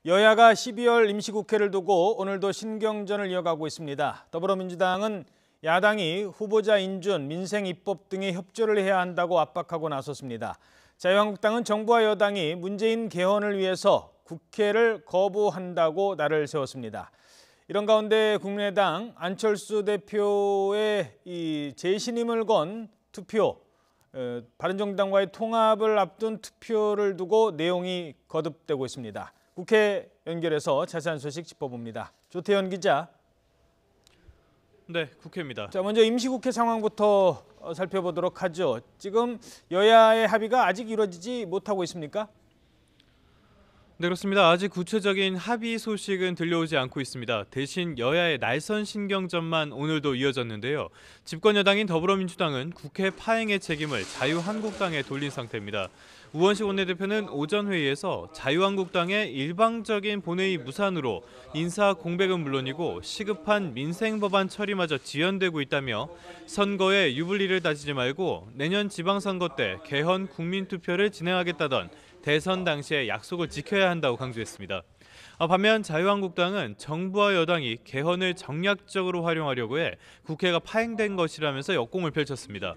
여야가 12월 임시국회를 두고 오늘도 신경전을 이어가고 있습니다. 더불어민주당은 야당이 후보자 인준, 민생 입법 등에 협조를 해야 한다고 압박하고 나섰습니다. 자유한국당은 정부와 여당이 문재인 개헌을 위해서 국회를 거부한다고 날을 세웠습니다. 이런 가운데 국민의당 안철수 대표의 재신임을 건 투표, 바른정당과의 통합을 앞둔 투표를 두고 내용이 거듭되고 있습니다. 국회 연결해서 자세한 소식 짚어봅니다. 조태현 기자. 네, 국회입니다. 자, 먼저 임시국회 상황부터 살펴보도록 하죠. 지금 여야의 합의가 아직 이루어지지 못하고 있습니까? 네, 그렇습니다. 아직 구체적인 합의 소식은 들려오지 않고 있습니다. 대신 여야의 날선 신경전만 오늘도 이어졌는데요. 집권 여당인 더불어민주당은 국회 파행의 책임을 자유한국당에 돌린 상태입니다. 우원식 원내대표는 오전 회의에서 자유한국당의 일방적인 본회의 무산으로 인사 공백은 물론이고 시급한 민생 법안 처리마저 지연되고 있다며 선거에 유불리를 따지지 말고 내년 지방선거 때 개헌 국민투표를 진행하겠다던 대선 당시의 약속을 지켜야 한다고 강조했습니다. 반면 자유한국당은 정부와 여당이 개헌을 정략적으로 활용하려고 해 국회가 파행된 것이라면서 역공을 펼쳤습니다.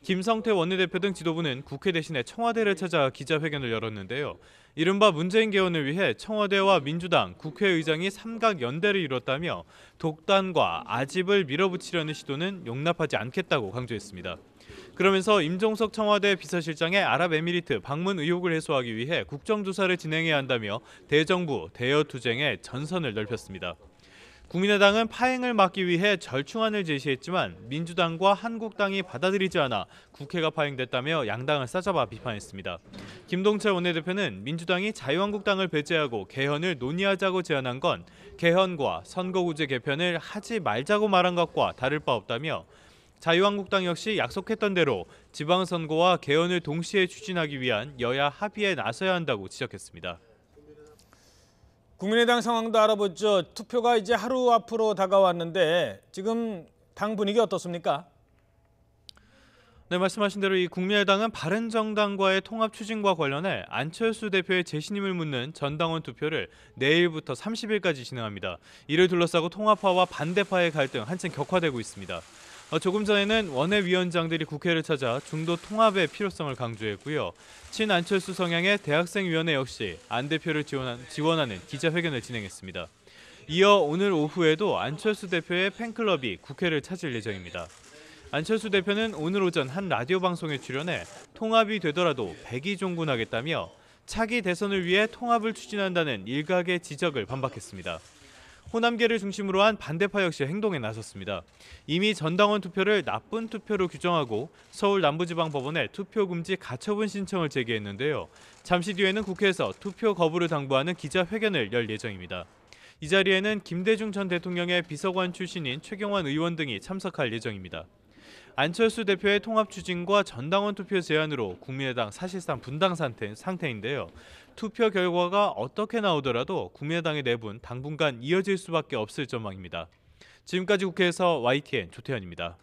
김성태 원내대표 등 지도부는 국회 대신에 청와대를 찾아 기자회견을 열었는데요. 이른바 문재인 개헌을 위해 청와대와 민주당, 국회의장이 삼각연대를 이뤘다며 독단과 아집을 밀어붙이려는 시도는 용납하지 않겠다고 강조했습니다. 그러면서 임종석 청와대 비서실장의 아랍에미리트 방문 의혹을 해소하기 위해 국정조사를 진행해야 한다며 대정부, 대여투쟁의 전선을 넓혔습니다. 국민의당은 파행을 막기 위해 절충안을 제시했지만 민주당과 한국당이 받아들이지 않아 국회가 파행됐다며 양당을 싸잡아 비판했습니다. 김동철 원내대표는 민주당이 자유한국당을 배제하고 개헌을 논의하자고 제안한 건 개헌과 선거구제 개편을 하지 말자고 말한 것과 다를 바 없다며 자유한국당 역시 약속했던 대로 지방선거와 개헌을 동시에 추진하기 위한 여야 합의에 나서야 한다고 지적했습니다. 국민의당 상황도 알아보죠. 투표가 이제 하루 앞으로 다가왔는데 지금 당 분위기 어떻습니까? 네, 말씀하신 대로 이 국민의당은 바른정당과의 통합 추진과 관련해 안철수 대표의 재신임을 묻는 전당원 투표를 내일부터 30일까지 진행합니다. 이를 둘러싸고 통합파와 반대파의 갈등 한층 격화되고 있습니다. 조금 전에는 원외위원장들이 국회를 찾아 중도 통합의 필요성을 강조했고요. 친안철수 성향의 대학생위원회 역시 안 대표를 지원하는 기자회견을 진행했습니다. 이어 오늘 오후에도 안철수 대표의 팬클럽이 국회를 찾을 예정입니다. 안철수 대표는 오늘 오전 한 라디오 방송에 출연해 통합이 되더라도 백의종군하겠다며 차기 대선을 위해 통합을 추진한다는 일각의 지적을 반박했습니다. 호남계를 중심으로 한 반대파 역시 행동에 나섰습니다. 이미 전당원 투표를 나쁜 투표로 규정하고 서울 남부지방법원에 투표 금지 가처분 신청을 제기했는데요. 잠시 뒤에는 국회에서 투표 거부를 당부하는 기자회견을 열 예정입니다. 이 자리에는 김대중 전 대통령의 비서관 출신인 최경환 의원 등이 참석할 예정입니다. 안철수 대표의 통합 추진과 전당원 투표 제안으로 국민의당 사실상 분당 상태인데요. 투표 결과가 어떻게 나오더라도 국민의당의 내분 당분간 이어질 수밖에 없을 전망입니다. 지금까지 국회에서 YTN 조태현입니다.